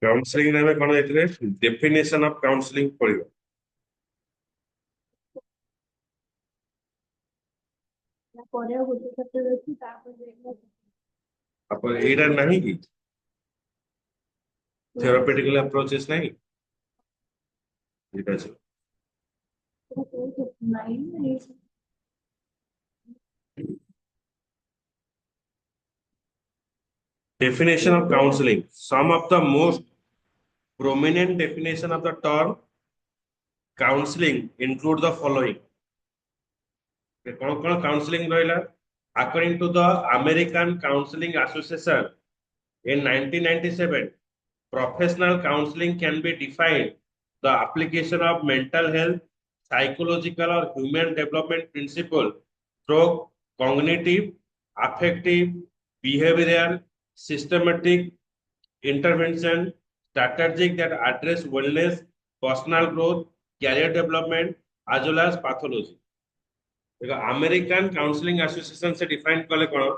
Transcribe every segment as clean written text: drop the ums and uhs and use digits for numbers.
Counselling नामे कोन एतरे डेफिनेशन ऑफ काउंसलिंग पड़िबो अपन एटा नहीं कि थेरापेटिकल अप्रोचेस नहीं एटा छै definition of counseling. Some of the most prominent definition of the term counseling include the following. Counseling according to the American Counseling Association in 1997, professional counseling can be defined the application of mental health, psychological or human development principle through cognitive, affective, behavioral, systematic intervention, strategic that address wellness, personal growth, career development, as well as pathology. देखो American counselling association से define कले कोन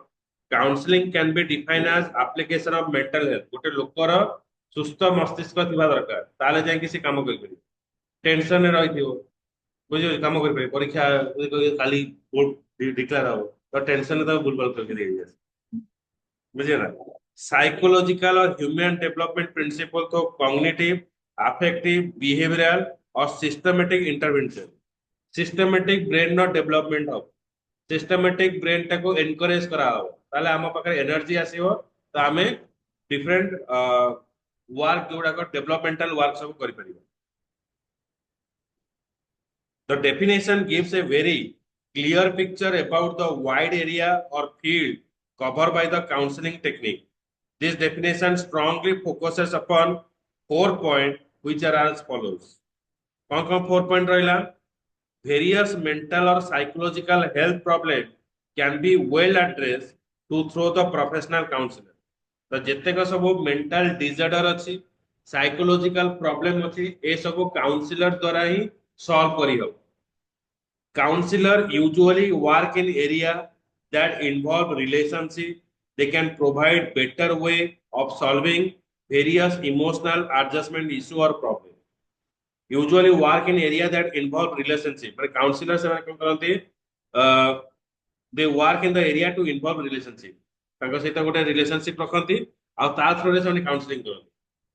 counselling can be define as application of mental health गोटे लोकर सुस्थ मस्तिष्क थिबा दरकार ताले जाय कि से काम कर करी टेंशन रे रहिथिबो बुझियो काम कर करी परीक्षा खाली बोर्ड डिक्लेयर हो तो टेंशन रे तो बुलबुल करके दे जाय बुझियो ना साइकोलॉजिकल और ह्यूमन डेवलपमेंट प्रिंसिपल तो कॉग्निटिव अफेक्टिव बिहेवियरल और सिस्टमैटिक इंटरवेंशन सिस्टमैटिक ब्रेन नो डेवलपमेंट हो सिस्टमैटिक ब्रेन टाको एनकरेज करा हो ताले हम पाखरे एनर्जी आसीबो तो हमें डिफरेंट वर्क जोड़ा को डेवलपमेंटल वर्क सब करि परिबो the definition gives a very clear picture about the wide area or field covered by the counseling technique this definition strongly focuses upon 4 points which are as follows कौन 4 point रहिला various mental or psychological health problems can be well addressed through the professional counselor. तो जितक सब mental disorder अच्छी psychological problem अच्छी ए सब counsellor द्वारा ही सॉल्व करी हो counsellor usually work in area that involve relationship they can provide better way of solving various emotional adjustment issue or problem usually work in area that involve relationship but counselors they work in the area to involve relationship ତାଙ୍କ ସହିତ ଗୋଟେ ରିଲେସନशिପ ରଖନ୍ତି ଆଉ ତା ଥ୍ରୁରେ ସେମାନେ counselling କରନ୍ତି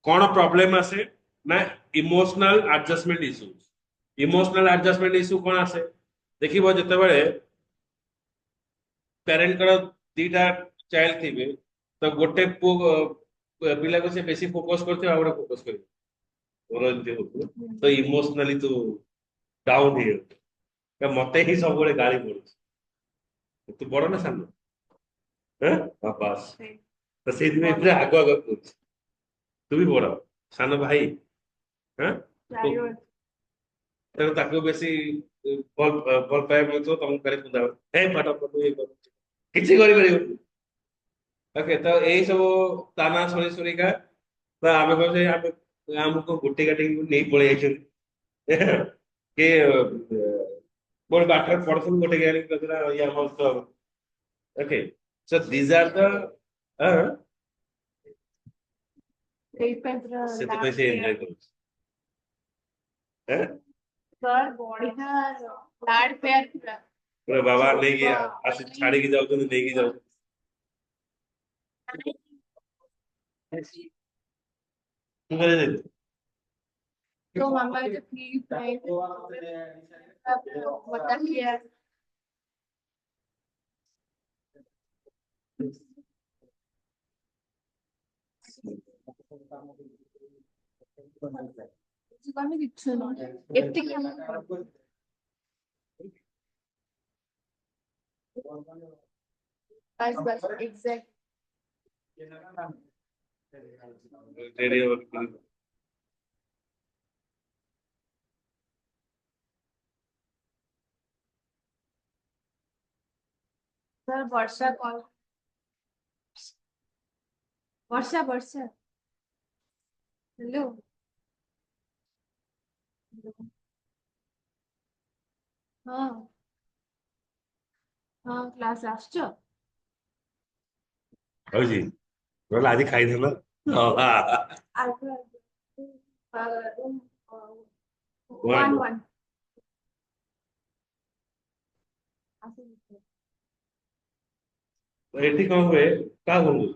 କଣ problem ଆସେ ନା emotional adjustment issues emotional adjustment issue କଣ ଆସେ ଦେଖିବ ଯେତେବେଳେ ପ୍ୟାରେଣ୍ଟଙ୍କର ଦିଟା ଚାଇଲ୍ଡ ଥିବେ ତ ଗୋଟେ ପୁଅ ପିଲାକୁ ସେ ବେଶୀ ଫୋକସ କରିଥିବ ଆଉ ଗୋଟେ ଫୋକସ କରିବ ମୋର ଏମିତି ହଉଥିବ ତ ଇମୋଶନାଲି ତୁ ଡାଉନ ହେଇଯାଉଛି ମତେ ହିଁ ସବୁବେଳେ ଗାଳି ପଡୁଛି ତୁ ବଡ ନା ସାନ ବାସ୍ ତ ସେଇଥିପାଇଁ ପୁରା ଆଗ ଆଗ କହୁଛି ତୁ ବି ବଡ ସାନ ଭାଇ ତେଣୁ ତାକୁ ବେଶୀ ଭଲ ଭଲ ପାଇବା ମିଳୁଥିବ ତମକୁ କାଳେ କୁନ୍ଦା ହେ ପାଠ ପଢୁ ଇଏ କରୁ କିଛି କରିପାରିବନି ଓକେ ତ ଏଇ ସବୁ ତାନା ଶୁଣି ଶୁଣିକା ତ ଆମେ କହୁଛେ ଆମେ ଆମକୁ ଗୋଟି କାଟିକି ନେଇ ପଳେଇ ଯାଇଛନ୍ତି କି ଗୋଟେ ବାଟରେ ପଢୁଥିଲୁ ଗୋଟେ ଗାଡି କହିଥିଲା ଇଏ ଆମର ତ okay so these are the ସେଥିପାଇଁ ସେ ଏନ୍ଜୟ କରୁଛି ପୁରା ବାବା ନେଇକି ଆସି ଛାଡିକି ଯାଉଛନ୍ତି ନେଇକି ଯାଉଛନ୍ତି तो मामा जो प्लीज बता किया जीवन में किच्छु नहीं एत्ते बस एग्जैक्ट सर वर्षा कॉल वर्षा वर्षा हेलो हाँ हाँ क्लास आसछ ହଉଛି ନହେଲେ ଆଜି ଖାଇଦେଲ Alpha. One, one. ଏଠି କଣ ହୁଏ କାହା ବন্ধୁ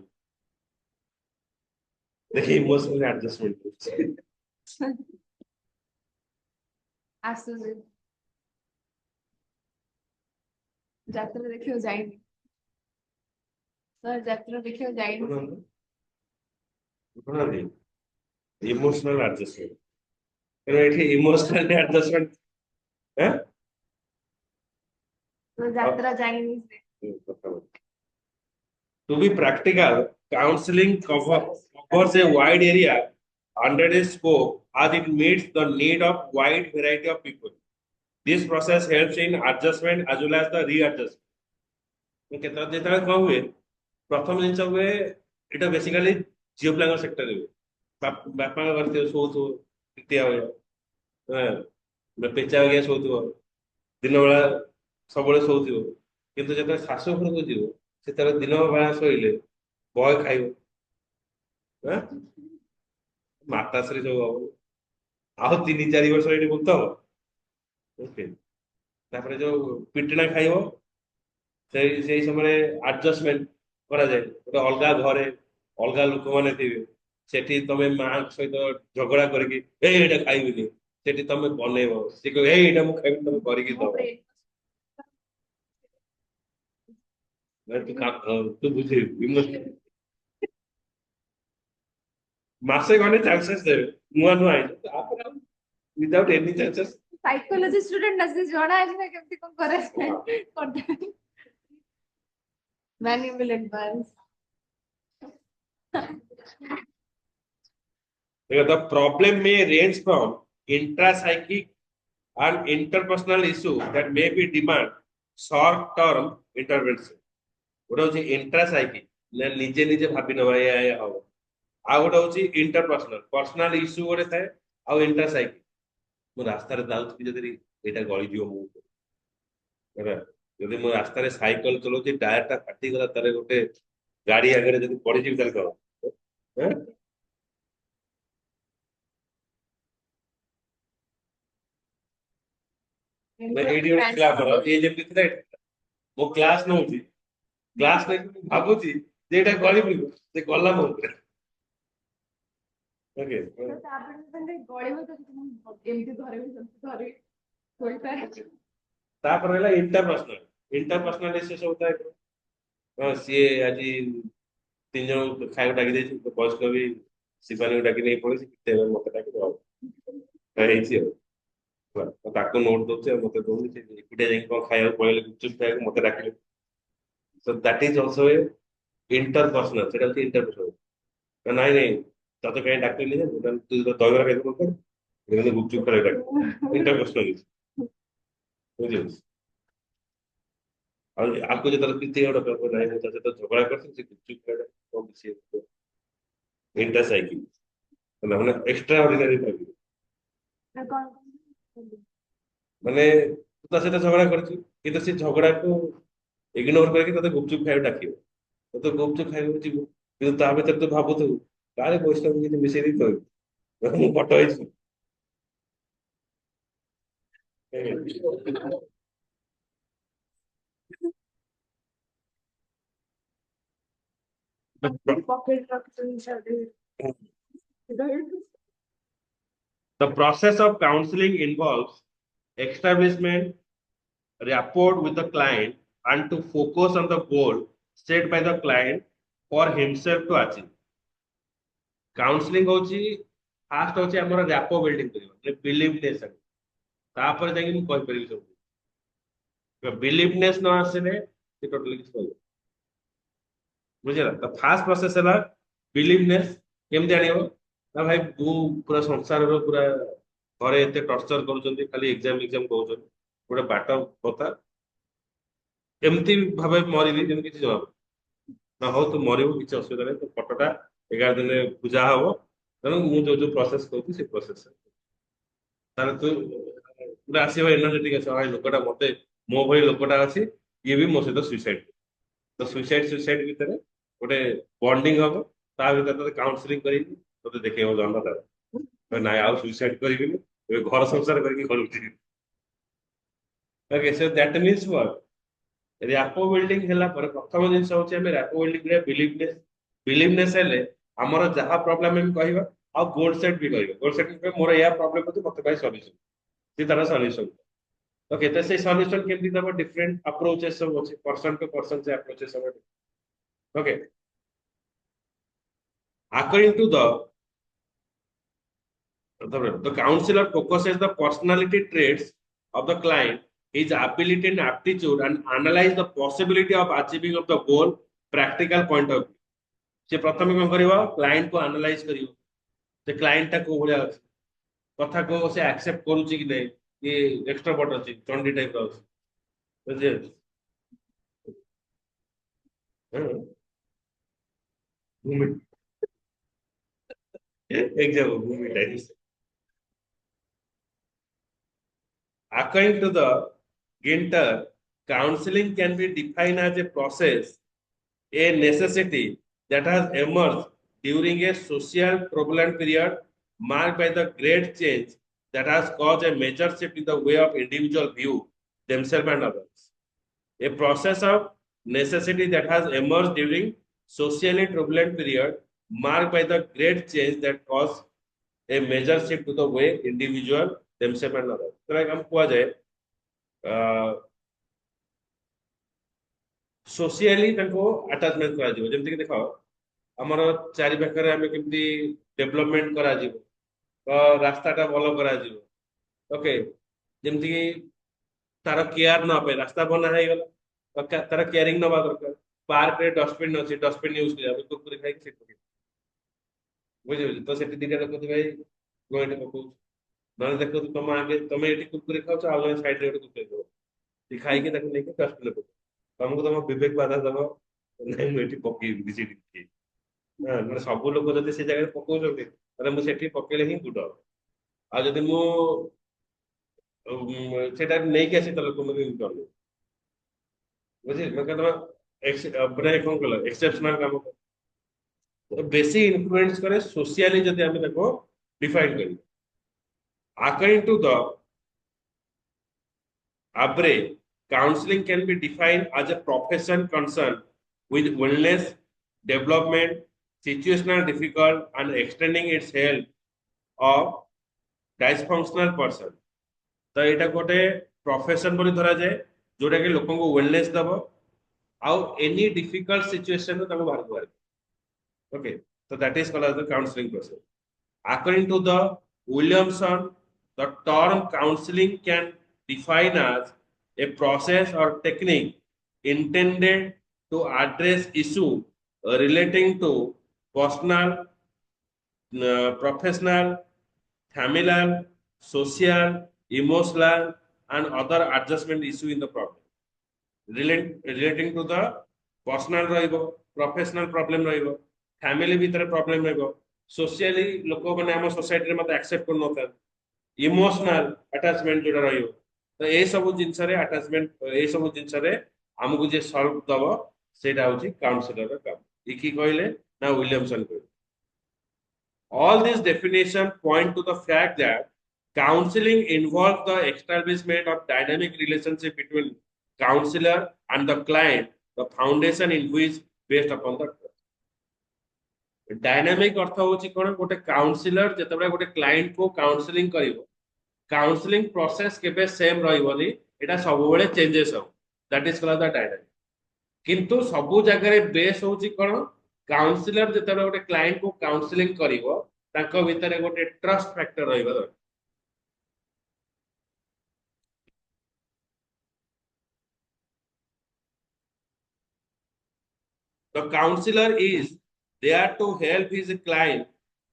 ଦେଖି ଇମୋସନାଲ ଆଡଜଷ୍ଟମେଣ୍ଟ କରୁଛି। ଆସୁଛି ଯାତ୍ରା ଦେଖିବାକୁ ଯାଇନି ସାର୍, ଯାତ୍ରା ଦେଖିବାକୁ ଯାଇନି। ଇମୋସନାଲ ଆଡଜଷ୍ଟମେଣ୍ଟ କାରଣ ଏଠି ଇମୋସନାଲ ଆଡଜଷ୍ଟମେଣ୍ଟ ତ ଯାତ୍ରା ଯାଇନି ସେ। To be practical, counseling covers a wide area under its scope as it meets the need of wide variety of people. This process helps in adjustment as well as the readjustment. କେତେବେଳେ ଯେତେବେଳେ କଣ ହୁଏ ପ୍ରଥମ ଜିନିଷ ହୁଏ ଏଇଟା basically ଝିଅ ପିଲାଙ୍କ ସେକ୍ଟରରେ ହୁଏ ବାପାଙ୍କ ଘରେ ଥିବ ଶୋଉଥିବ ପିଟିଆ ହୁଏ ପେଚା ବାଗିଆ ଶୋଉଥିବ ଦିନ ବେଳା ସବୁବେଳେ ଶୋଉଥିବ କିନ୍ତୁ ଯେତେବେଳେ ଶାଶୁ ଘରକୁ ଯିବ ସେତେବେଳେ ଦିନ ବେଳା ଶୋଇଲେ ବୟ ଖାଇବ ମାତାଶ୍ରୀ ସବୁ ହବ ଆଉ 3-4 ବର୍ଷ ଏଇଠି ବୁଲୁଥିବ ଓକେ ତାପରେ ଯୋଉ ପିଟଣା ଖାଇବ ସେଇ ସମୟରେ ଆଡଜଷ୍ଟମେଣ୍ଟ କରାଯାଏ ଗୋଟେ ଅଲଗା ଘରେ ଅଲଗା ଲୋକମାନେ ଥିବେ ସେଠି ତମେ ମାଙ୍କ ସହିତ ଝଗଡା କରିକି ଏଇଟା ଖାଇବିନି ସେଠି ତମେ ବନେଇବ ସେ କହିବ ଏଇଟା ମୁଁ ଖାଇବି ତମେ କରିକି ଦବ ତୁ ବୁଝେଇବୁ ମାସେ ଖଣ୍ଡେ ଚାନ୍ସେସ୍ ଦେବେ ନୂଆ ନୂଆ ହେଇଛି ତାପରେ ଆଉ without any chances psychology student ନା, ସେ ଜଣା ଅଛି ନା କେମିତି କଣ କରାଯାଏ କରିଦେବେ। ମ୍ୟାନିପୁଲେଟ୍ ବାସ୍। the problem may range from intrapsychic and interpersonal issue that may be demand short term intervention ଗୋଟେ ହଉଛି intrapsychic ନିଜେ ନିଜେ ଭାବି ନେବା ଏଇଆ ହବ ଆଉ ଗୋଟେ ହଉଛି ଇଣ୍ଟରପର୍ସନାଲ ପର୍ସନାଲ ଇସ୍ୟୁ ଗୋଟେ ଥାଏ ଆଉ ଇଣ୍ଟ୍ରାସାଇକିକ ମୁଁ ରାସ୍ତାରେ ଯାଉଥିବି ଯଦି ଏଇଟା ଗଳିଯିବ ମୁଁ ହେଲା ଯଦି ମୁଁ ରାସ୍ତାରେ ସାଇକେଲ ଚଲାଉଛି ଟାୟାରଟା ଫାଟିଗଲା ତାର ଗୋଟେ ଗାଡି ଆଗରେ ଯଦି ପଡିଯିବି ତାହେଲେ କଣ ଏଇଠି ଗୋଟେ ଥିଲା ଆମର ଇଏ ଯେମିତି ଥିଲା ମୁଁ କ୍ଲାସ ନଉଛି କ୍ଲାସ ନେଇକି ଭାବୁଛି ଯେ ଏଇଟା ଗଳିବି ସେ ଗଲା ମୋ ଉପରେ ଓକେ ତାପରେ ହେଲା ଇଣ୍ଟରପର୍ସନାଲ ଇସ୍ୟୁ ସବୁ ଥାଏ ସିଏ ଆଜି 3 ଜଣ ଖାଇବାକୁ ଡାକି ଦେଇଛି ବୟସ୍କ ବି ଶିବାନୀକୁ ଡାକି ନେଇ ପଳେଇଛି ମତେ ଡାକି ହେଇଛି ଆଉ ତାକୁ ନୋଟ ଦଉଛି ଆଉ ମତେ ଦଉନି ସେ ଏକୁଟିଆ ଯାଇକି କଣ ଖାଇବାକୁ ପଳେଇଲେ ଗୁପଚୁପ ଖାଇବାକୁ ମତେ ଡାକିଲେ so that is also a interpersonal ସେଟା ହଉଛି interpersonal ନାଇଁ ନାଇଁ ତତେ କାହିଁ ଡାକିଲି ଯେ ତୁ ଦହିବରା ଖାଇବାକୁ ଗୁପଚୁପ ଖାଇବାକୁ ଡାକିଲି ଇଣ୍ଟରପର୍ସନାଲ ବୁଝିଲୁ ଆଉ ଆକୁ ଯେତେବେଳେ ପିତି ଗୋଟେ ନାହିଁ ମୁଁ ତା ସହିତ ଝଗଡା କରିଥିଲି ସେ ଗୁପଚୁପ ଖାଇବା ଇଣ୍ଟରସାଇକିଲ ହେଲା ମାନେ ଏକ୍ସଟ୍ରା ଅର୍ଡିନାରୀ ଭାବିବ ମାନେ ତୁ ତା ସହିତ ଝଗଡା କରିଛୁ କିନ୍ତୁ ସେ ଝଗଡାକୁ ଇଗ୍ନୋର କରିକି ତତେ ଗୁପଚୁପ ଖାଇବାକୁ ଡାକିବ ତତେ ଗୁପଚୁପ ଖାଇବାକୁ ଯିବୁ କିନ୍ତୁ ତା ଭିତରେ ତୁ ଭାବୁଥିବୁ କାଳେ ବୈଷ୍ଣବ କିଛି ମିଶେଇ ଦେଇ କହିବୁ ମୁଁ ପଟ ହେଇଛି The process of counseling involves establishment rapport with the client and to focus on the goal set by the client for himself to achieve. Counseling होची फास्ट होची हमर rapport building करियो बिलीवनेस तापर जाके ମୁଁ କହିପାରିବି ସବୁ बिलीवनेस न आसेले से टोटली କିଛି କହିବ ବୁଝିଲା ତ ଫାଷ୍ଟ ପ୍ରୋସେସ ହେଲା ବିଲିଭନେସ କେମିତି ଜାଣିବ ନା ଭାଇ ମୁଁ ପୁରା ସଂସାରର ପୁରା ଘରେ ଏତେ ଟର୍ଚର କରୁଛନ୍ତି ଖାଲି ଏକ୍ସାମ କହୁଛନ୍ତି ଗୋଟେ ବାଟ କଥା ଏମିତି ଭାବେ ମରିବି ଯେମିତି କିଛି ଜବାବ ନା ହଉ ତୁ ମରିବୁ କିଛି ଅସୁବିଧା ନାହିଁ ତୋ ଫଟୋଟା 11 ଦିନରେ ପୂଜା ହବ ତେଣୁ ମୁଁ ଯୋଉ ପ୍ରୋସେସ କହୁଛି ସେ ପ୍ରୋସେସ ତାହେଲେ ତୁ ପୁରା ଆସିବ ଏନର୍ଜେଟିକ ଆସିବ ଭାଇ ଲୋକଟା ମତେ ମୋ ଭଳି ଲୋକଟା ଅଛି ଇଏ ବି ମୋ ସହିତ ସୁଇସାଇଡ ତ ସୁଇସାଇଡ ଭିତରେ ଗୋଟେ ବଣ୍ଡିଙ୍ଗ ହବ ତା ଭିତରେ ତତେ କାଉନସିଲିଂ କରିକି ତତେ ଦେଖେଇବ ଜନ୍ମ ନାଇଁ ଆଉ ସୁଇସାଇଡ କରିବିନି ଏବେ ଘର ସଂସାର କରିକି କରୁଛି। Okay so that means what rapport building ହେଲା ପରେ ପ୍ରଥମ ଜିନିଷ ହଉଛି ଆମେ ର୍ୟାପୋ ବିଲ୍ଡିଂ ରେ ବିଲିଭନେସ୍ ହେଲେ ଆମର ଯାହା ପ୍ରୋବ୍ଲେମ ଆମେ କହିବା ଆଉ ଗୋଲ ସେଟ ବି କହିବା ଗୋଲ ସେଟ ମୋର ଏୟା ପ୍ରୋବ୍ଲେମ ଅଛି ମତେ ପାଇଁ ସଲ୍ୟୁସନ ସେ ତାର ସଲ୍ୟୁସନ। ଓକେ ତ ସେଇ ସଲ୍ୟୁସନ କେମିତି ଦବ ଡିଫରେଣ୍ଟ अप्रोचेस ସବୁ ଅଛି पर्सन टू पर्सन से अप्रोचेस सब। Okay according to the counselor focuses the personality traits of the client, his ability and aptitude, and analyze the possibility of achieving of the goal practical point of view. से प्रथम कौन करिवो client को analyse करिवो से client टा को भलिया अछि कथा को से एक्सेप्ट करूची कि नै ये एक्सट्रोवर्ट अछि चंडी टाइप रो अछि बुझे घूमी एग्जाम घूमी type. According to the Ginter, counseling can be defined as a process, a necessity that has emerged during a social turbulent period marked by the great change that has caused a major shift in the way of individual view themselves and others. A process of necessity that has emerged during socially turbulent period marked by the great change that caused a major shift to the way individual themselves and others. तो like हम कुआ जाए socially ताको attachment करा जिवो जेमति कि देखो हमर चारि पाखरे हमें केमति डेवलपमेंट करा जिवो तो रास्ताटा भलो करा जिवो ओके जेमति कि तार केयर न पे रास्ता बना है गला तो तार केयरिंग नबा दरकार पार्क रे डस्टबिन अछि डस्टबिन यूज करिया कुरकुरे खाइ से बुझि बुझि तो सेठी दिटा देखो भाई गोइटे पकौ नले देखो तुम आगे तुम एठी कुरकुरे खाओ आ जने साइड रे कुरकुरे खाओ ती खाइ के ताको लेके डस्टबिन पे तुमको तुम विवेक बाधा दबो नहीं मु एठी पकई दिसी दी हां माने सब लोग जदी से जगह पकौ जते अरे मु सेठी पकेले ही गुड आ जदी मु सेटा नहीं के आसी त लोक मने करले बुझि मैं कहता अपने कौन कल एक्सेप्शनल काम तो बेसी इन्फ्लुएंस करे सोशियली जदी हम देखो डिफाइन करी according to the Abre, counseling can be defined as a profession concerned with wellness, development, situational difficult, and extending its help of dysfunctional person. तो एटा गोटे प्रोफेशन बोली धरा जाए जोटा कि लोगों को वेलनेस दबो आउ एनी डिफिकल्ट सिचुएशन रो ताको बाहर कर okay so that is called as the counseling process. According to the Williamson, the term counseling can define as a process or technique intended to address issue relating to personal, professional, familial, social, emotional, and other adjustment issue in the problem. Relating to the personal ରହିବ professional problem ରହିବ family ଭିତରେ problem ରହିବ socially ଲୋକ ମାନେ ଆମ society रे मते accept कर नथार इमोशनल अटैचमेंट जोड़ा रहियो तो ए सब जिंस रे अटैचमेंट ए सब जिंस रे हमकु जे सॉल्व दबो सेटा होची काउंसलर रा काम ई की कहले ना विलियमसन कहले all these definitions point to the fact that counseling involves the establishment of dynamic relationship between counselor and the client, the foundation in which based upon the dynamic अर्थ होची कोन गोटे काउंसलर जेतबे गोटे क्लाइंट को counselling करिवो counselling process केबे same रहिबोनी एटा सब बेले चेंजेस हो that is called the dynamic किंतु सबु जगह रे बेस होची कोन काउंसलर जेतबे गोटे क्लाइंट को काउंसलिंग करिवो ताको भितरे गोटे ट्रस्ट फैक्टर रहिबो दरकार the counselor is there to help his client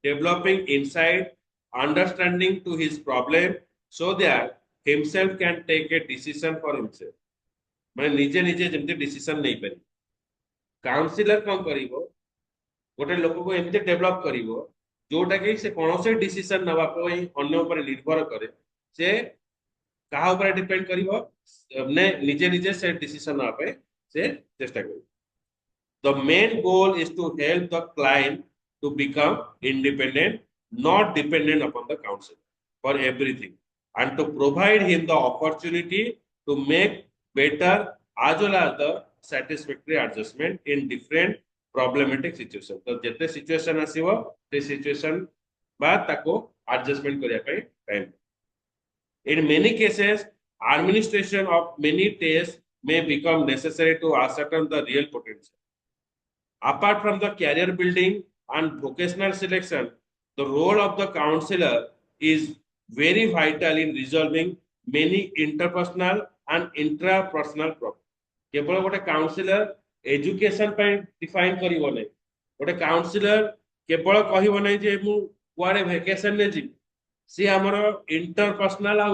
developing insight, understanding to his problem so that himself can take a decision for himself. माने निजे निजे जेमते डिसीजन नहीं पारि काउंसलर कौन करिवो गोटे लोक को एमते डेवलप करिवो जोटा कि से कोनोसे डिसीजन नबा कोई अन्य ऊपर निर्भर करे से कहा ऊपर डिपेंड करिवो ने निजे निजे से डिसीजन ना पे से चेष्टा करिवो The main goal is to help the client to become independent, not dependent upon the council for everything, and to provide him the opportunity to make better as well as the satisfactory adjustment in different problematic situation. तो जितने situation आसीबो ते situation बा ताको adjustment करिया पे time. In many cases, administration of many tests may become necessary to ascertain the real potential. Apart from the career building and vocational selection, the role of the counselor is very vital in resolving many interpersonal and intrapersonal problems. केवल गोटे councillor education पे define करिवो नै गोटे councillor केवल कहिवो नै जे मु कुआडे vacation ने जी सी हमर इंटरपर्सनल आ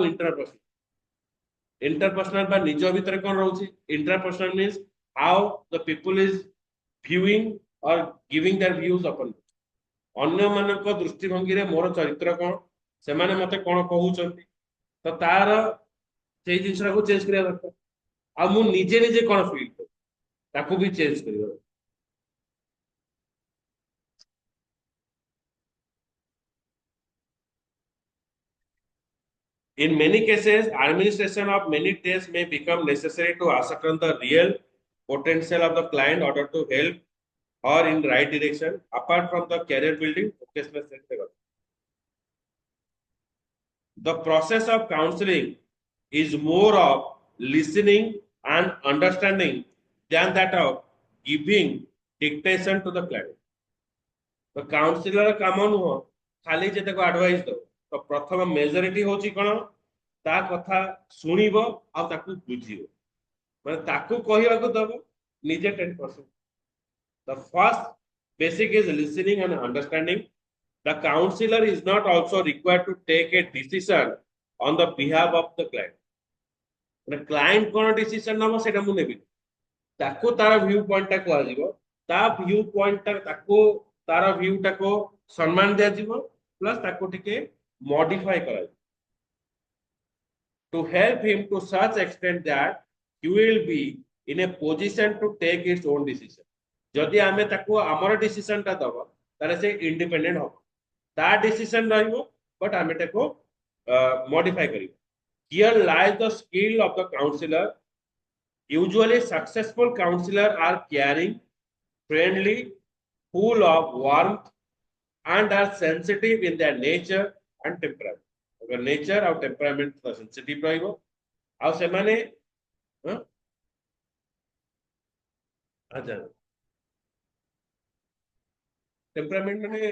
इंटरपर्सनल बा निज भीतर कोन रहउची interpersonal means how the people is viewing or giving their views upon अन्य मानक दृष्टिभंगी रे मोर चरित्र कोन से माने मते कोन कहउचंती तो तार से जिंसरा को चेंज करिया दरकार आ मु निजे निजे कोन फील कर ताको भी चेंज करियो In many cases, administration of many tests may become necessary to ascertain the real potential of the client in order to help or in right direction apart from the career building vocational strength. The process of counseling is more of listening and understanding than that of giving dictation to the client. The counselor काम नुह खाली जे ताको advice दो तो प्रथम majority होची कोन ता कथा सुनिबो आ ताको बुझियो माने ताको कहिबा को दबो निजे 10%. The first basic is listening and understanding. The counselor is not also required to take a decision on the behalf of the client. The client कोन डिसीजन नबो सेटा मु नेबी ताको तार व्यू पॉइंट टा को आजिबो ता व्यू पॉइंट टा ताको तार व्यू टा को सम्मान दिया जिवो प्लस ताको टिके मॉडिफाई करा to help him to such extent that he will be in a position to take his own decision. जदि आमे ताको हमर डिसीजन ता दबो तारे से इंडिपेंडेंट हो ता डिसीजन रहइबो बट आमे ताको मॉडिफाई करिबो. Here lies the skill of the counselor. Usually successful counselors are caring, friendly, full of warmth and are sensitive in their nature and temperament. अगर nature और temperament तो sensitive रहिबो आ से माने अच्छा temperament माने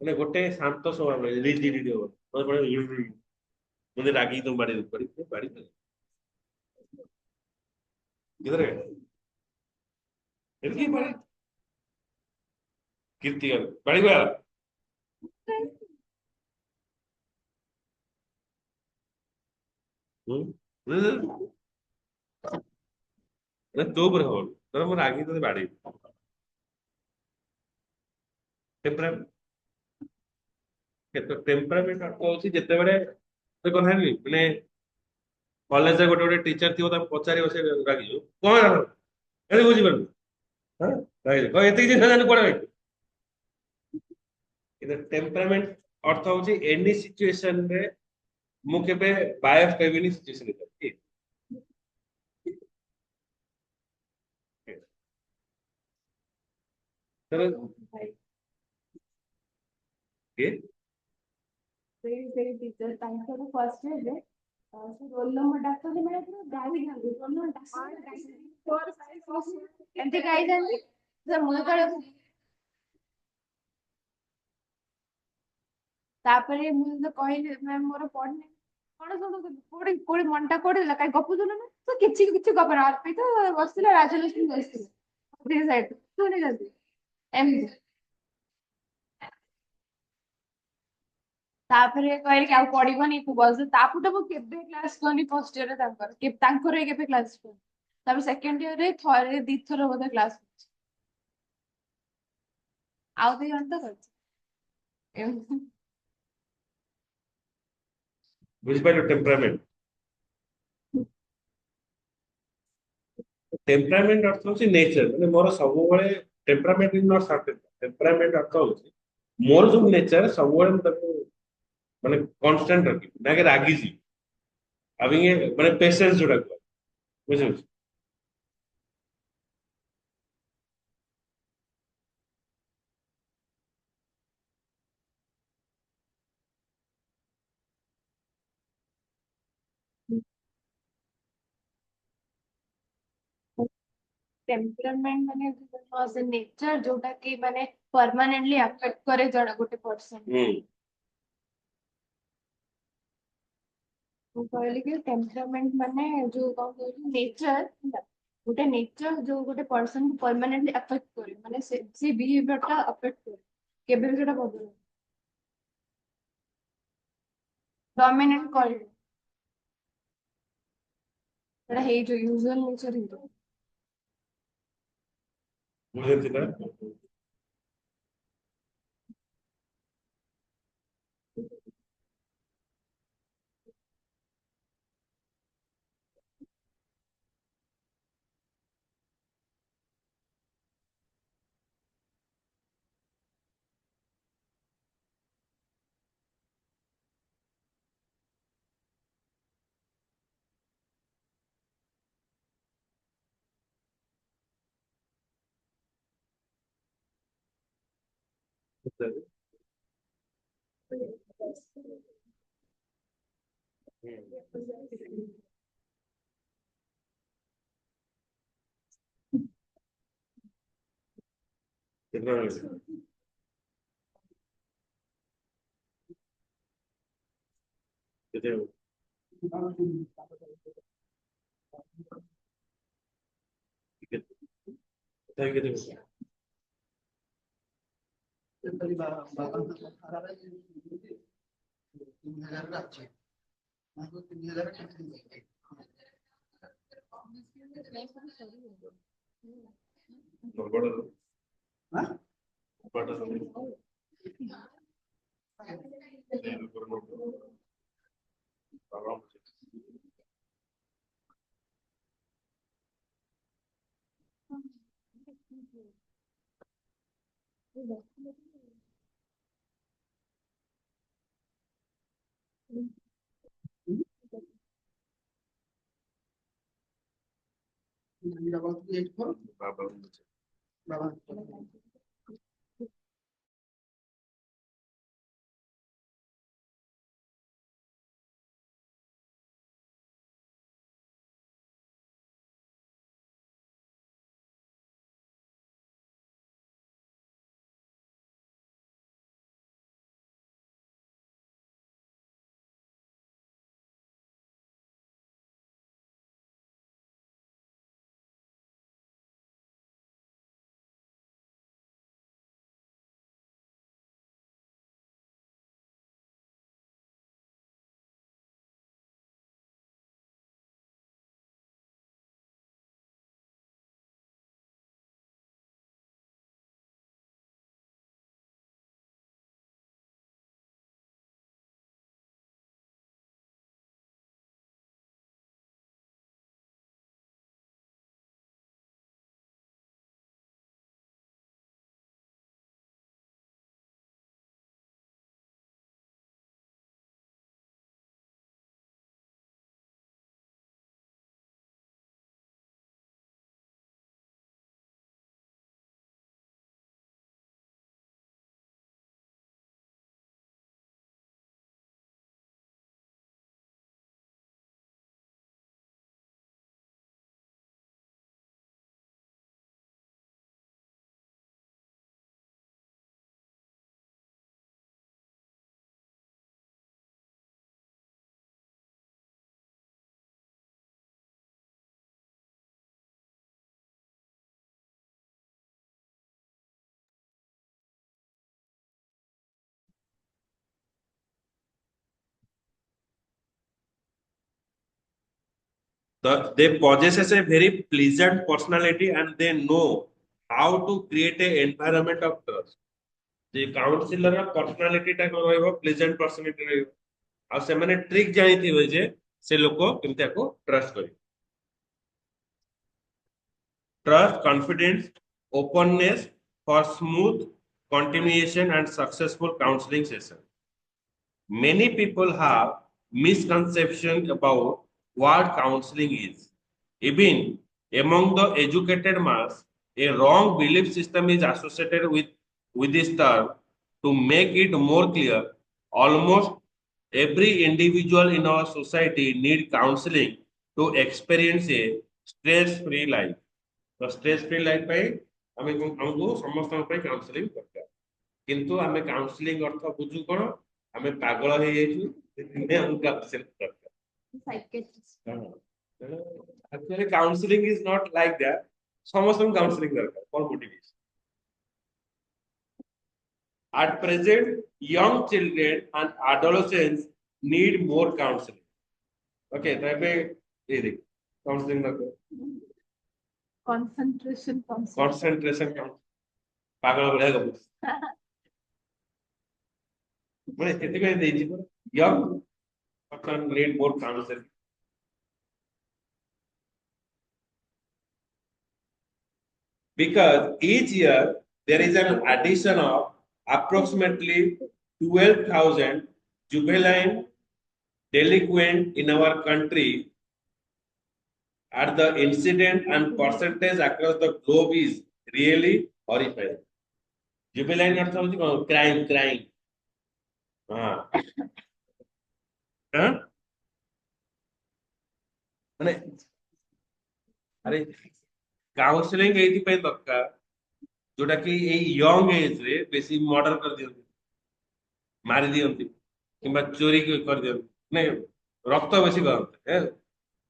माने गोटे शांत स्वभाव रिजिडिटी हो मुझे रागी तो बाड़ी बाड़ी बाड़ी किधर है इनकी बाड़ी कीर्ति बाड़ी गया तो बरहो तर मोर रागी तो बाड़ी टेम्परामेंट केतो टेम्परामेंट अर्थ होची जते बडे तो कोन हनी माने कॉलेज रे गोटे गोटे टीचर थियो त पचारि बसे रागी जो कोन एले बुझी पर हां रागी को एते दिन जाने पड़े इन टेम्परामेंट अर्थ होची एनी सिचुएशन रे मु केबे बायस कहबिनी सिचुएशन रे तर के ସେଇ ଟିଚର ତାଙ୍କର ଫର୍ଷ୍ଟ ଇୟରରେ ସେ ରୋଲ ନମ୍ବର ଡାକନ୍ତି ମାନେ ପୁରା ଗାଳି ଦିଅନ୍ତି ରୋଲ ନମ୍ବର ଡାକନ୍ତି ଏମିତି ଗାଳି ଦିଅନ୍ତି ସେ ମୁଁ ଯେତେବେଳେ ତାପରେ ମୁଁ ଯେତେବେଳେ କହିଲି ମ୍ୟାମ୍ ମୋର ପଢିନି କଣ ଶୁଣୁ କୋଉଠି କୋଉଠି ମନଟା କୋଉଠି ଦେଲା କାଇଁ ଗପୁଥିଲୁ ନା ତ କିଛି କିଛି ଗପନା ଅର୍ପିତ ବସିଥିଲା ରାଜଲକ୍ଷ୍ମୀ ବସିଥିଲେ ଦି ସାଇଡ୍ ଶୁଣିଛନ୍ତି ଏମିତି ତାପରେ କହିଲେ କି ଆଉ ପଢିବନି ତୁ ବସ ତାପରଠୁ ମୁଁ କେବେ କ୍ଲାସ କନି ଫର୍ଷ୍ଟ ଇୟରରେ ତାଙ୍କର କେବେ କ୍ଲାସ କନି ତାପରେ ସେକେଣ୍ଡ ଇୟରରେ ଥରେ ଦିଥର ବୋଧେ କ୍ଲାସ କରିଛି ଆଉ ଦି ଜଣ ତ କରିଛି ଏମିତି बुझ पाइलो टेम्परामेंट टेम्परामेंट अर्थ हଉଛି नेचर ମାନେ ମୋର ସବୁବେଳେ टेम्परामेंट ଇଜ ନଟ୍ ସର୍टेन टेम्परामेंट अर्थ ହଉଛି ମୋର ଯୋଉ ନେଚର ସବୁବେଳେ ମୁଁ ତାକୁ ମାନେ କନଷ୍ଟାଣ୍ଟ ରଖିବି ନା କି ରାଗିଛି ଆଉ ମାନେ ପେସେନ୍ସ ଯୋଉଟା କୁହ ବୁଝିପାରୁଛି। टेम्परामेंट माने से नेचर जोटा कि माने परमानेंटली अफेक्ट करे जण गोटे पर्सन। ହୁଁ ମୁଁ କହିଲି କି टेम्परामेंट माने जो कौन कहली नेचर गोटे नेचर जो गोटे पर्सन को परमानेंटली अफेक्ट करे माने से बिहेवियर टा अफेक्ट करे केबे भी सेटा बदल डोमिनेट करे सेटा हे जो यूजुअल नेचर ही ବୁଝିଛି ନା they possess a very pleasant personality and they know how to create a environment of trust. The counselor personality टा कौन ରହିବ pleasant personality ରହିବ ଆଉ ସେମାନେ ट्रिक ଜାଣିଥିବେ ଯେ ସେ ଲୋକ କେମିତି ତାକୁ ଟ୍ରଷ୍ଟ କରିବେ। trust, confidence, openness for smooth continuation and successful counseling session. Many people have misconception about what counseling is. Even among the educated mass, a wrong belief system is associated with this term. To make it more clear, almost every individual in our society need counseling to experience a stress-free life. The stress-free life ପାଇଁ ଆମକୁ ସମସ୍ତଙ୍କ ପାଇଁ counselling ଦରକାର। କିନ୍ତୁ ଆମେ counselling अर्थ ବୁଝୁ କଣ? ଆମେ ପାଗଳ ହେଇଯାଇଛୁ ସେଥିପାଇଁ ଆମକୁ କାଉନସିଲିଂ ଦରକାର। Actually, counseling is not like that. ସମସ୍ତଙ୍କୁ କାଉନସିଲିଂ ଦରକାର for motivation. At present, young children and adolescents need more counseling. Okay, तो ଏବେ ये देख काउंसलिंग दरकार। concentration ପାଗଳ ଭଳିଆ ଗପୁଛି। ମାନେ ସେଥିପାଇଁ ଦେଇଛି ପରା young person need more counseling. Because each year there is an addition of approximately 12,000 juvenile delinquent in our country, and the incident and percentage across the globe is really horrifying. Juvenile अर्थ होची कोन crime हां माने अरे counselling एथि पे दरकार जोटा कि a young age रे बेसी मर्डर कर दियंती मारी दियंती किंबा चोरी कर दियंती नहीं रक्त बेसी करते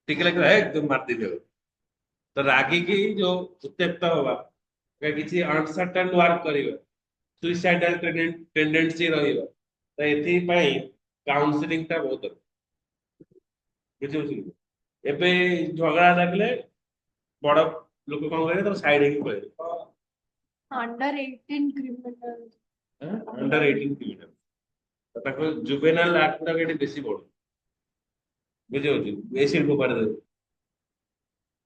ठीक लगे एकदम मार दी देबो तो रागी की जो उत्तेजित होगा किसी अनसर्टेन वर्क करियो सुइसाइडल टेंडेंसी रहियो तो एथि पई काउंसलिंग ता बहुत बुझियो एबे झगड़ा लागले बड़ लोक कौन करे तो साइड ही पड़े अंडर 18 क्रिमिनल अंडर 18 क्रिमिनल तो ताको जुवेनाइल एक्ट टा केटी बेसी बड़ बुझियो एसिड को पार दे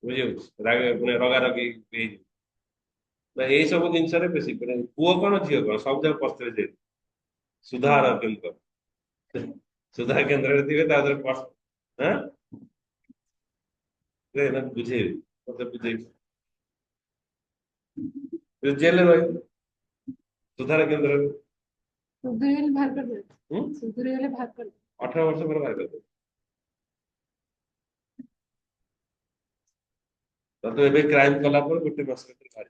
बुझियो राग माने रगा रगी तो ए सब जिंस रे बेसी माने पुओ कोन झियो कोन सब जग पस्ते जे सुधार केंद्र सुधार केंद्र रे थिबे ता दर पस हैं रे ना बुझे मतलब बुझे जेल रही सुधार केंद्र सुधरेल बाहर कर दे सुधरेल बाहर कर 18 वर्ष पर बाहर कर दे तो एबे क्राइम कला पर गोटे मास के बाहर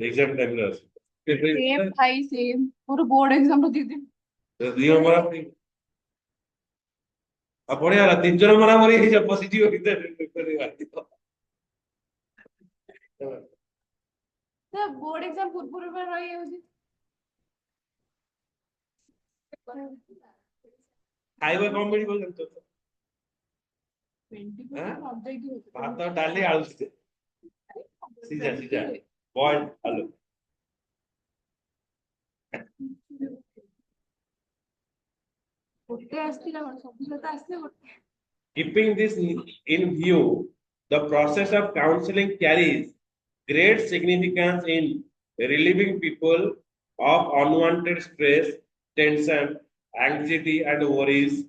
एग्जाम टाइम रे सेम भाई सेम मोर बोर्ड एग्जाम रो दीदी दियो मरा अब बढ़िया ला तीन जन मरा मरी हे पॉजिटिव भीतर तो बोर्ड एग्जाम पूर्व में रही है जी खाइबा कम मिली बोल तो 20% ऑब्जेक्टिव भात डाली आलू सीधा सीधा बॉइल्ड आलू गोटे आस्तिला कोन सब जता आस्ते गोटे Keeping this in view, the process of counseling carries great significance in relieving people of unwanted stress, tension, anxiety, and worries.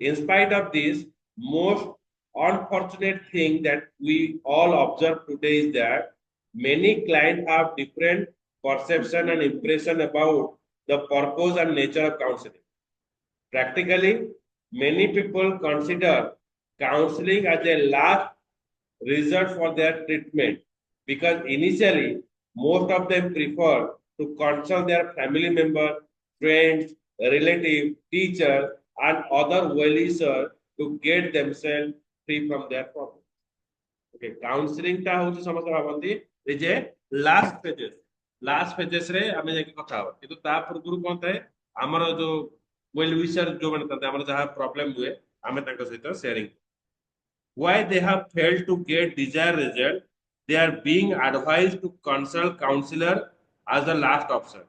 In spite of this, most unfortunate thing that we all observe today is that many clients have different perception and impression about the purpose and nature of counseling. Practically, many people consider counseling as a last resort for their treatment because initially most of them prefer to consult their family member, friends, relative, teacher, and other well-wishers to get themselves free from their problems. Okay, counseling ता होची समस्त भाबंती ए जे last pages रे आमे जाके कथा हो किंतु ता पूर्व कोन थाए हमर जो वेल विशर जो माने ता हमर जहा प्रॉब्लम हुए आमे तांको सहित sharing why they have failed to get desired result they are being advised to consult counselor as the last option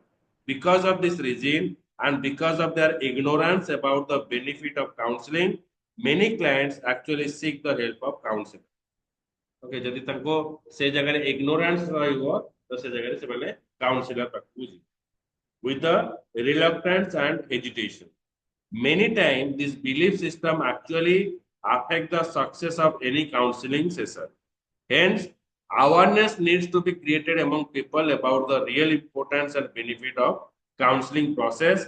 because of this reason and because of their ignorance about the benefit of counseling, many clients actually seek the help of counselor. Okay, ଯଦି ତାଙ୍କ ସେ ଜାଗାରେ ignorance ରହିବ ତ ସେ ଜାଗାରେ ସେମାନେ counselor ପାଖକୁ ଯିବେ with the reluctance and hesitation. Many times, this belief system actually affect the success of any counseling session. Hence, awareness needs to be created among people about the real importance and benefit of counseling process.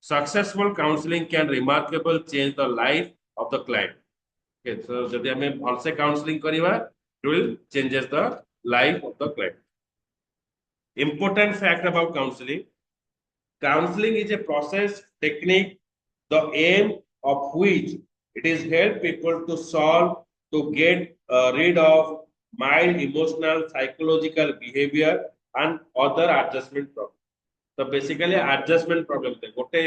Successful counseling can remarkable change the life of the client. Okay, so ଯଦି ଆମେ ଭଲସେ counseling କରିବା, it will changes the life of the client. Important fact about counseling. Counseling is a process technique, the aim of which it is help people to solve, to get rid of mild emotional, psychological behavior and other adjustment problem. So basically adjustment problem थे गोटे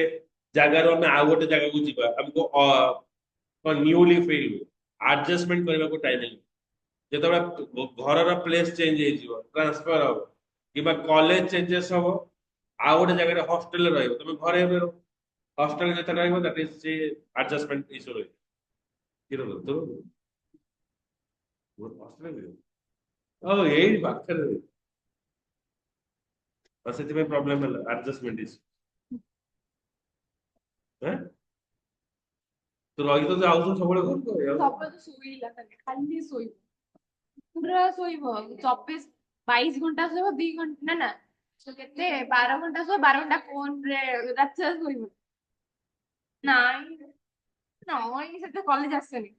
जगार में आउ गोटे जगह को जीवा हमको न्यूली फील एडजस्टमेंट करबा को टाइम नहीं जेतबे घर रा प्लेस चेंज हे जीवो ट्रांसफर हो किबा कॉलेज चेंजेस हो आउ गोटे जगह हॉस्टल रे रहबो तमे घरे रहबो हॉस्टल जते रहबो दैट इज से एडजस्टमेंट इशू रही कि रहबो तो हॉस्टल में ओ यही बात कर रहे और से प्रॉब्लम है एडजस्टमेंट इशू हैं तो रही तो जाऊ सब घर को ସବୁବେଳେ ତ ଶୋଇଲା ଖାଲି ଶୋଇବ ପୁରା ଶୋଇବ 24 22 ଘଣ୍ଟା ଶୋଇବ 2 ଘଣ୍ଟା ନା କେତେ 12 ଘଣ୍ଟା ଶୋଇବ 12 ଘଣ୍ଟା ଫୋନ ରେ ରାତି ସାରା ଶୋଇବ ନାଇଁ ନାଇଁ ସେତେ କଲେଜ ଆସେନି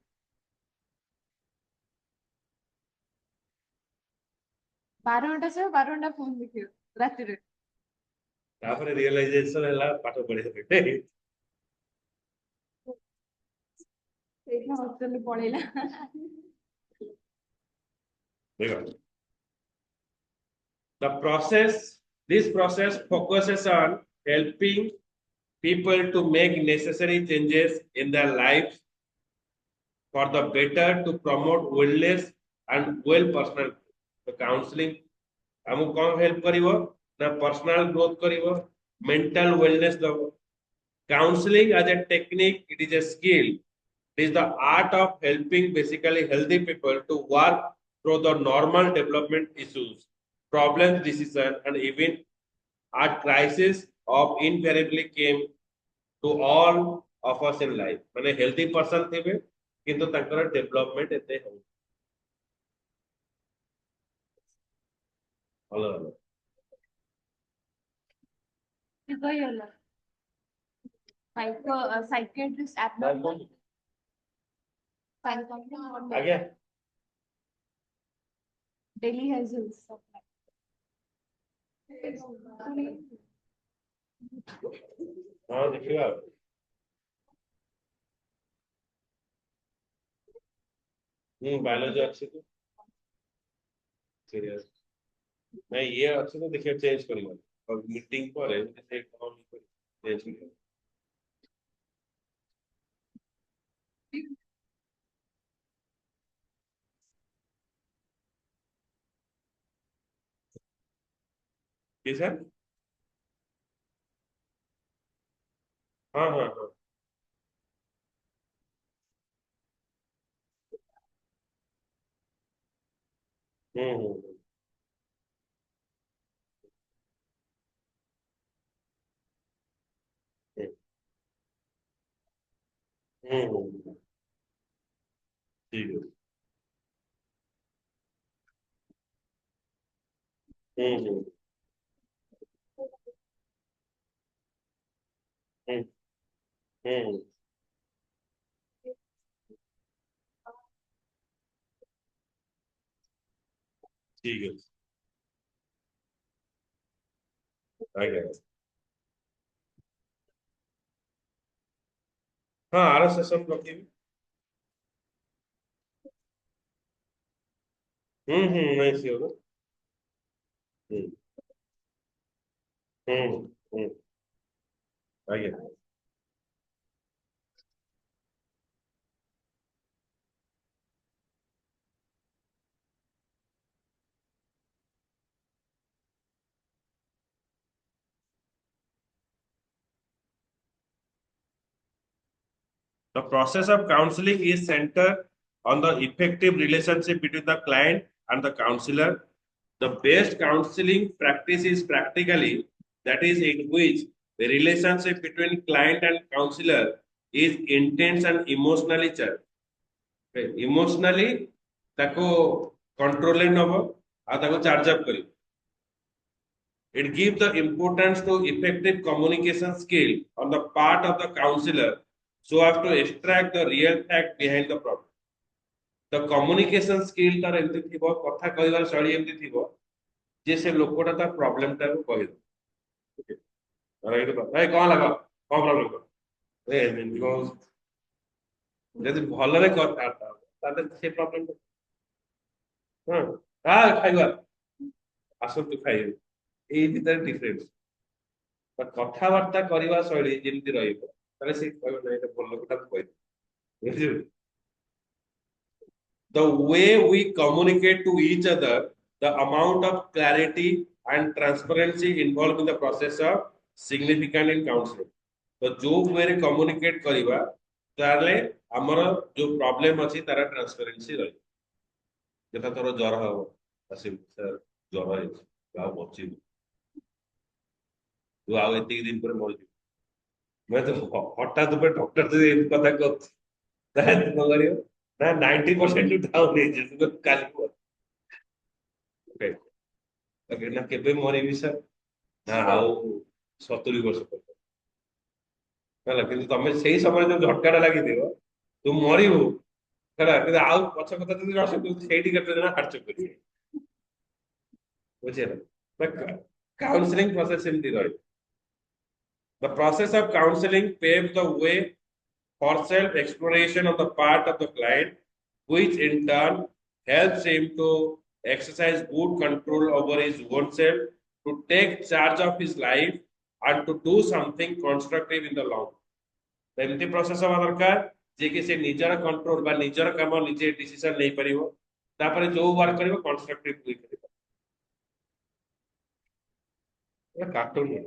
12 ଘଣ୍ଟା ଶୋଇବ 12 ଘଣ୍ଟା ଫୋନ ଦେଖିବ ରାତିରେ तापर रियलाइजेशन है पाठ पढ़े बेटे ସେଇଦିନ ହଷ୍ଟେଲ ପଳେଇଲା देखो the process this process focuses on helping people to make necessary changes in their lives for the better to promote wellness and well personal the counseling हमको कौन हेल्प करिवो ना पर्सनल ग्रोथ करिवो मेंटल वेलनेस दबो counseling as a technique it is a skill it is the art of helping basically healthy people to work through the normal development issues problems decision and even at crisis of invariably came to all of us in life माने healthy person थिबे किंतु तांकर development एते हो अलग अलग କହିଗଲା ସାଇକିଆଟ୍ରିଷ୍ଟ ଆପ आगे daily हेजल्स हाँ देखिएगा बायोलॉजी अच्छी तो सीरियस मैं ये अच्छे तो देखिए चेंज करूंगा और मीटिंग पर है जैसे चेंज करूंगा जी सर हाँ हाँ हाँ हम्म हम्म ठीक है हम्म हम्म हम्म ठीक है आगे हाँ आर सेशन रखिए नहीं सी होगा हम्म हम्म हम्म आगे The process of counseling is centered on the effective relationship between the client and the counselor. The best counseling practice is practically that is in which the relationship between client and counselor is intense and emotionally charged. Okay. Emotionally ତାକୁ control ନବ ଆଉ ତାକୁ charge up କରିବ. It gives the importance to effective communication skill on the part of the counselor so as to extract the real fact behind the problem. The communication skill तार एमती थिबो कथा कहबार शैली एमती थिबो जे से लोकटा ता प्रॉब्लम ता को कहि दो ओके राइट बा ए कोन लगा कोन प्रॉब्लम को ए एमती को जदि भलरे कथा ताते से प्रॉब्लम हां खाइबा आसंतु खाइबा एई भीतर डिफरेंस but कथावार्ता करवा शैली जेमती रहइबो ताले से कहबो नै एटा भल लोकटा कहि बुझियो the way we communicate to each other, the amount of clarity and transparency involved in the process of significant in counseling. तो जो way रे communicate करिवा ताले हमर जो problem अछि तारा transparency रही जेता तोर ज्वर हो असिम सर ज्वर है गाव बच्ची तू आउ एति दिन पर मर मैं तो हठात पे डॉक्टर से इन कथा को ताहे न करियो ना 90% डाउन है जिसको काली को ओके ओके ना केबे मरिबि सर ना आउ 70 वर्ष पर ହେଲା କିନ୍ତୁ ତମେ ସେଇ ସମୟରେ ଯୋଉ ଝଟକାଟା ଲାଗିଥିବ ତୁ ମରିବୁ ହେଲା କିନ୍ତୁ ଆଉ ପଛ କଥା ଯଦି ନ ଶୁଣିବୁ ସେଇଠି କେତେ ଜଣ ହାର୍ଟ ଚୋକ୍ କରିବେ ବୁଝିହେଲା କାଉନସିଲିଂ ପ୍ରୋସେସ ଏମିତି ରହେ The process of counseling paves the way for self-exploration on the part of the client, which in turn helps him to exercise good control over his own self, to take charge of his life, and to do something constructive in the long. एमती process हवा दरकार जे कि से निजर control बा निजर काम निजे डिसीजन नै परिबो तापरे जो वर्क करिवो कंस्ट्रक्टिव वे करिवो ये कार्टून है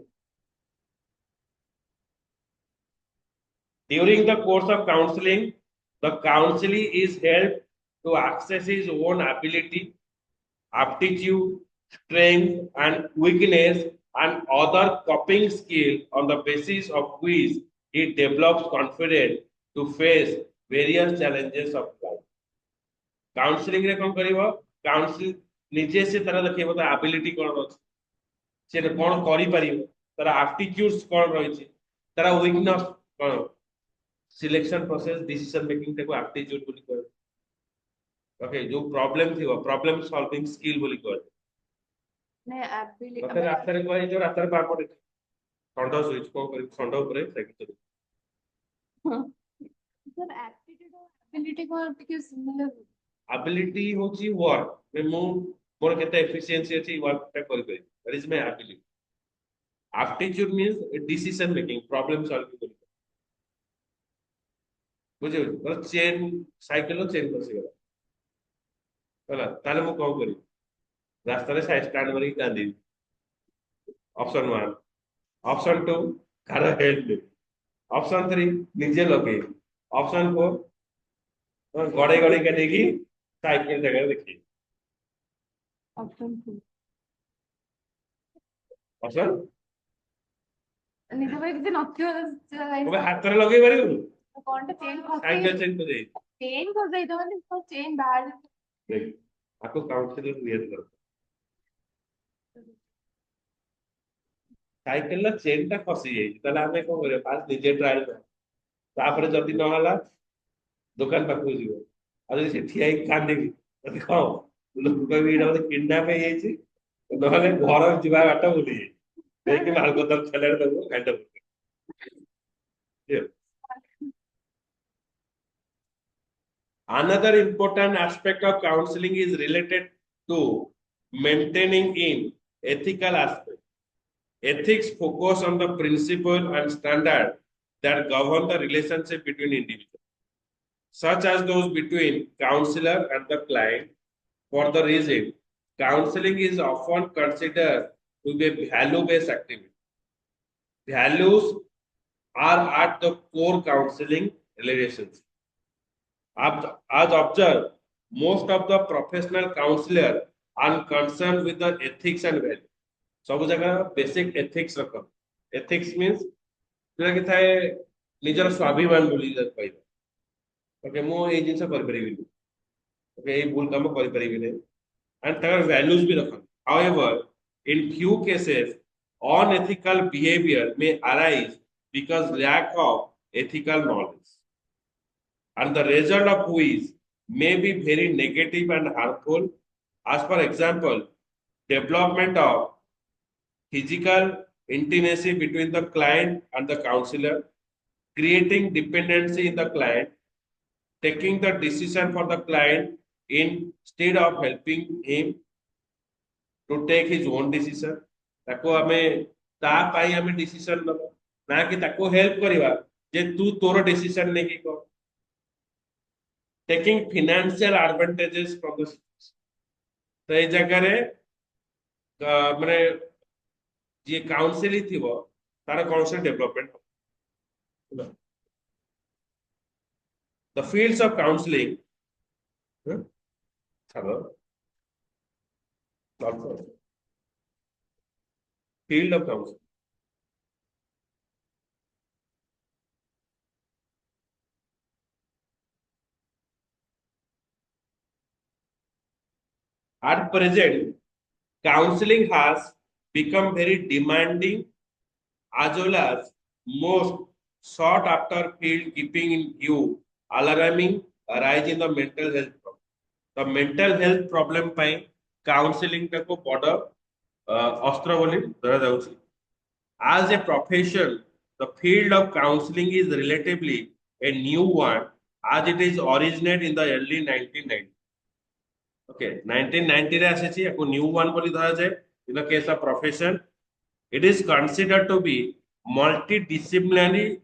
during the course of counseling the counselee is helped to access his own ability aptitude strength and weakness and other coping skill on the basis of which he develops confidence to face various challenges of life. Counselling रे कोन करिवो council निजे से तरह देखिबो त ability कोन अछि से कोन करि परिबो तार aptitudes कोन रहि छि तार वीकनेस कोन सिलेक्शन प्रोसेस डिसीजन मेकिंग ते को एप्टीट्यूड बोली कहै ओके जो प्रॉब्लम थिबो प्रॉब्लम सॉल्विंग स्किल बोली कहै ने एबिलिटी मते रास्तारे कहै जो रास्तारे बापटे खंड सुइच को करि खंड ऊपर साइकिल सर एप्टीट्यूड और एबिलिटी को टिके सिमिलर ability होची वर्क में मु मोर केते एफिशिएंसी अछि वर्क टा करि करि that is my ability aptitude means decision making problem solving बुझियो मतलब चेन साइकिल चेन बसी गला होला ताले मु कोन करी रास्ता रे साइड स्टैंड करी Gandhi option 1 option 2 car help option 3 निजे लगे ऑप्शन 4 गड़े गड़े के देखी साइकिल जगह देखी ऑप्शन 2 ऑप्शन निजे भाई किसी नथियो ओबे हाथ रे लगे पारिबो कोनटा चेन खसे साइकिल चेन को जाई चेन खसे तो मतलब तो चेन बाहर देख आपको काउंसलर क्रिएट कर साइकिल ला चेन टा खसी जाई तला हमें को करे पास निजे ट्रायल कर तापर जदी न हला दुकान पाखु जीवो आ जदी से ठियाई कांदे जदी खाओ लोग कहबी इडा मते किडनैप हे जाई नहले घर जीवा बाटा बोली देखि माल गोदम छलेर दबो घंटा Another important aspect of counseling is related to maintaining in ethical aspect. Ethics focus on the principle and standard that govern the relationship between individuals, such as those between counselor and the client. For the reason, counseling is often considered to be a value-based activity. Values are at the core counseling relations. As observed, most of the professional counselor are concerned with the ethics and value. सब जगह basic ethics रख ethics means जोटा कि थाए निजर स्वाभिमान बोली कहबा ओके मो ए जिंस कर परिबिनी ओके ए भूल काम कर परिबिनी एंड तार वैल्यूज भी रख however in few cases unethical behavior may arise because lack of ethical knowledge and the result of which may be very negative and harmful. As for example, development of physical intimacy between the client and the counselor, creating dependency in the client, taking the decision for the client instead of helping him to take his own decision. ताको हमें ता पाई हमें decision नब ना कि ताको help करवा जे तू तोर डिसीजन नहीं को taking financial advantages from the situation. तो ये जगह रे माने जे काउंसिलिंग थिबो तार council development the fields of counseling hello field of counseling at present counseling has become very demanding as well as most sought after field, keeping in view alarming rise in the mental health problem. The mental health problem ପାଇଁ counseling टाको बड़ अस्त्र बोली धरा जाउछि. As a profession, the field of counseling is relatively a new one as it is originated in the early 1990s. Okay, 1990 रे आसेछि एको new one बोली धरा जाय. In the case of profession, it is considered to be multidisciplinary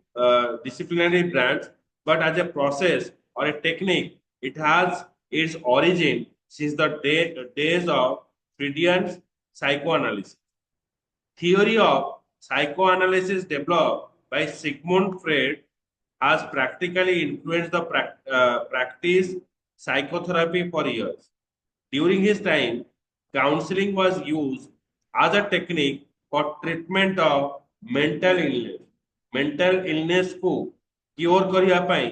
disciplinary branch, but as a process or a technique, it has its origin since the days of Freudian psychoanalysis. Theory of psychoanalysis developed by Sigmund Freud has practically influenced the practice psychotherapy for years. During his time, counseling was used as a technique for treatment of mental illness. Mental illness को cure करिया पाई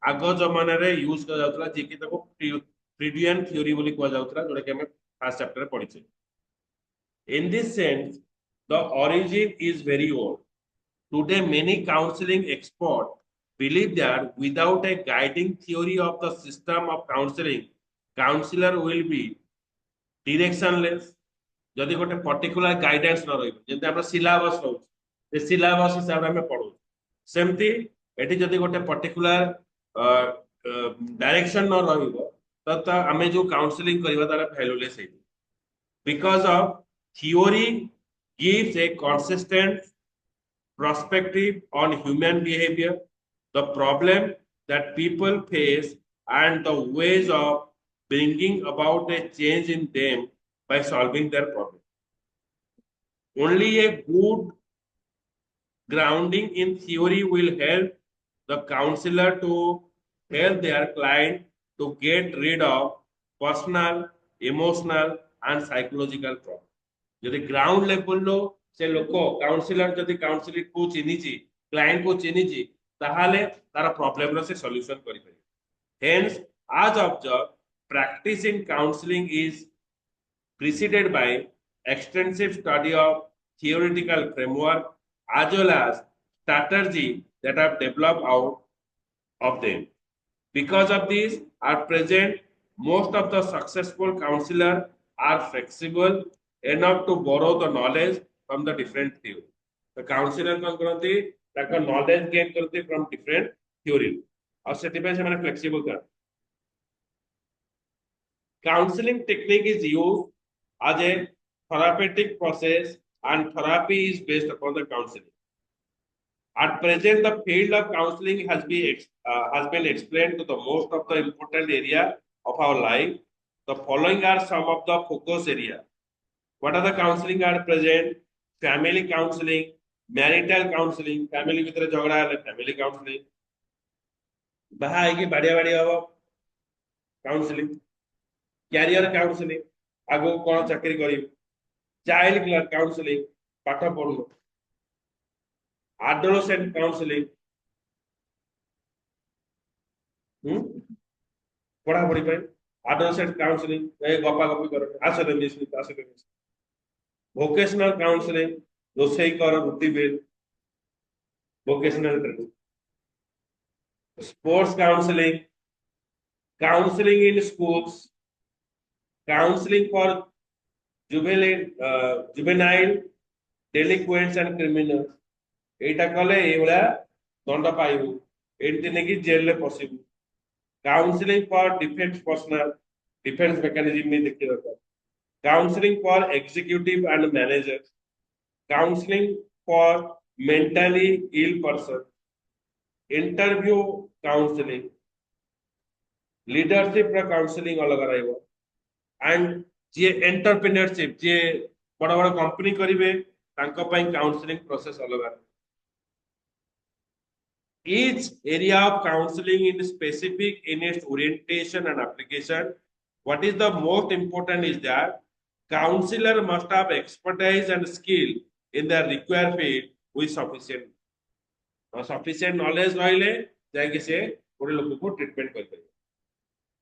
आगो जमाने रे use कर जाउतला जे कि ताको फ्रीडियन theory बोली को जाउतला जोटा कि हम फर्स्ट चैप्टर रे पढिछे. In this sense, the origin is very old. Today, many counseling experts believe that without a guiding theory of the system of counseling, counselor will be directionless. जदि गोटे पर्टिकुलर गाइडेंस न रही जेंते हमरा syllabus रहउछ जे syllabus हिसाब रे हम पढू सेमती एठी जदि गोटे पर्टिकुलर डायरेक्शन न रहिबो त हमें जो काउंसलिंग करबा तार वैल्यूलेस है because of theory gives a consistent perspective on human behavior, the problem that people face, and the ways of bringing about a change in them by solving their problem. Only a good grounding in theory will help the counselor to help their client to get rid of personal, emotional, and psychological problems. যদি ground level সে লোক councillor যদি counselling কো চিনিছি client কো চিনিছি তাহলে তার problem র সে solution করি পারে. Hence, as observed, practice in counseling is preceded by extensive study of theoretical framework as well as strategy that have developed out of them. Because of this, at present, most of the successful counselors are flexible enough to borrow the knowledge from the different theory. The counselor कौन करते ताका knowledge gain करते from different theory. और satisfy से मैंने flexible कर. Counseling technique is used as a therapeutic process and therapy is based upon the counseling. At present, the field of counseling has been explained to the most of the important area of our life. The following are some of the focus area. What are the counseling are present? Family counseling, marital counseling, family with jhagda hai family counseling, ବାହା ହେଇକି ବାଡିଆ ବାଡି ହବ, counselling. Career counselling, ଆଗକୁ କଣ ଚାକିରି କରିବି। Child counselling, ପାଠ ପଢୁନ। ଆଡୋଲସେଣ୍ଟ କାଉନସିଲିଂ, ପଢାପଢି ପାଇଁ। ଆଡୋଲସେଣ୍ଟ କାଉନସିଲିଂ, ଏ ଗପା ଗପି କର, ଆସରେ ମିଶି ଆସରେ ମିଶି। ଭୋକେଶନାଲ କାଉନସିଲିଂ, ରୋଷେଇ କର, ରୁଟି ବେଲ, vocational training. Sports counselling, counselling in schools, counselling for juvenile delinquents and criminals। এইটা কলে এইভଳିଆ ଦଣ୍ଡ ପାଇବୁ, ଏମିତି ନେଇକି ଜେଲରେ ପଶିବୁ। କାଉନସିଲିଂ ଫର ଡିଫେନ୍ସ ପର୍ସନାଲ, ଡିଫେନ୍ସ ମେକାନିଜିମ ବି ଦେଖିବା ଦରକାର। Counselling for executive and manager, counselling for mentally ill person, interview counselling. Leadership ର କାଉନସିଲିଂ ଅଲଗା ରହିବ। ଆଣ୍ଡ ଯିଏ ଏଣ୍ଟରପ୍ରିନିୟରସିପ, ଯିଏ ବଡ ବଡ କମ୍ପାନୀ କରିବେ, ତାଙ୍କ ପାଇଁ କାଉନସିଲିଂ ପ୍ରୋସେସ ଅଲଗା। Each area of counseling in specific in its orientation and application. What is the most important is that counselor must have expertise and skill in the required field with sufficient knowledge ରହିଲେ ଯାଇକି ସେ ଗୋଟେ ଲୋକକୁ treatment କରିପାରିବେ।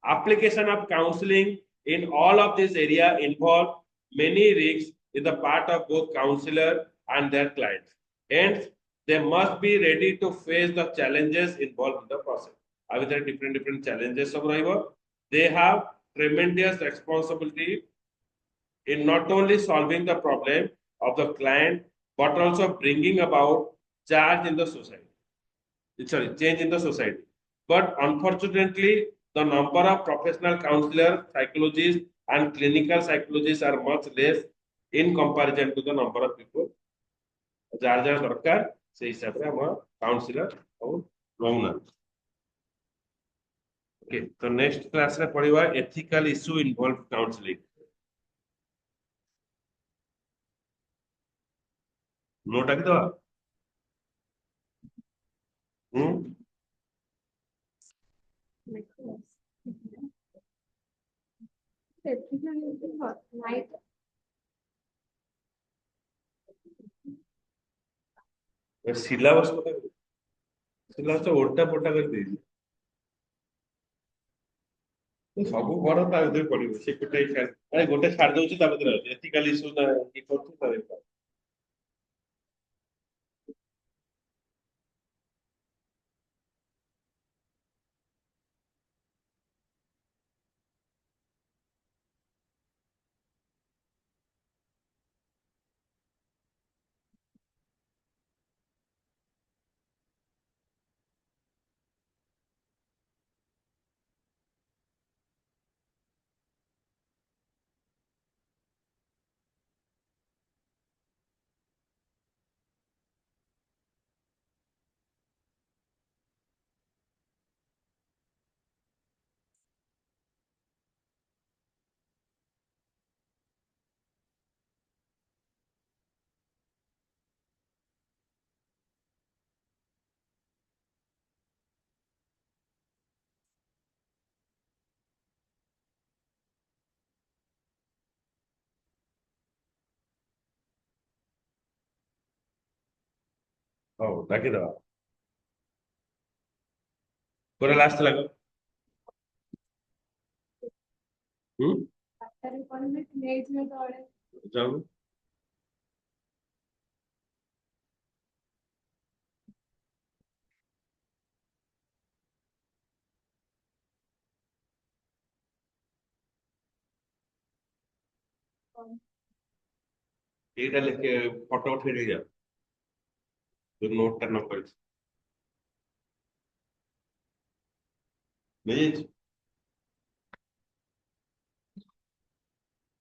Application of counseling in all of this area involve many risks in the part of both counselor and their clients. Hence, they must be ready to face the challenges involved in the process. Are there different challenges of ରହିବ? They have tremendous responsibility in not only solving the problem of the client but also bringing about change in the society. Sorry, change in the society. But unfortunately, the number of professional counselors, psychologists, and clinical psychologists are much less in comparison to the number of people। ଯାହାର ଯାହାର ଦରକାର ସେଇ ହିସାବରେ ଆମ councillor ଆଉ ରହୁନାହାନ୍ତି। Okay, ତ next କ୍ଲାସରେ ପଢିବା ethical issue involve counselling. Note ଡାକିଦବା। ହୁଁ, ସିଲାବସ କଥା, ସିଲାବସ ତ ଓଲଟା ପୋଲଟା କରିଦେଇଛି। ସବୁ ବଡ ତା ଭିତରେ ପଡିବ, ସେ ଗୋଟେ ଛାଡି ଦଉଛି ତା ଭିତରେ ଅଛି ଏଥିକାଲ ଇସ୍ୟୁ ନା କି କରୁଛୁ ତା ଭିତରେ। ହଉ ଡାକିଦବା, ପୁରା ଲାଷ୍ଟ ଲାଗ। ହୁଁ, ଯାଉ। ଏଇଟା ଲେଖେ, ଫଟୋ ଉଠେଇ ଦେଇଯାଅ ଯୋଉ ନୋଟଟା ନ କରିଛି। ନେଇଯାଇଛି।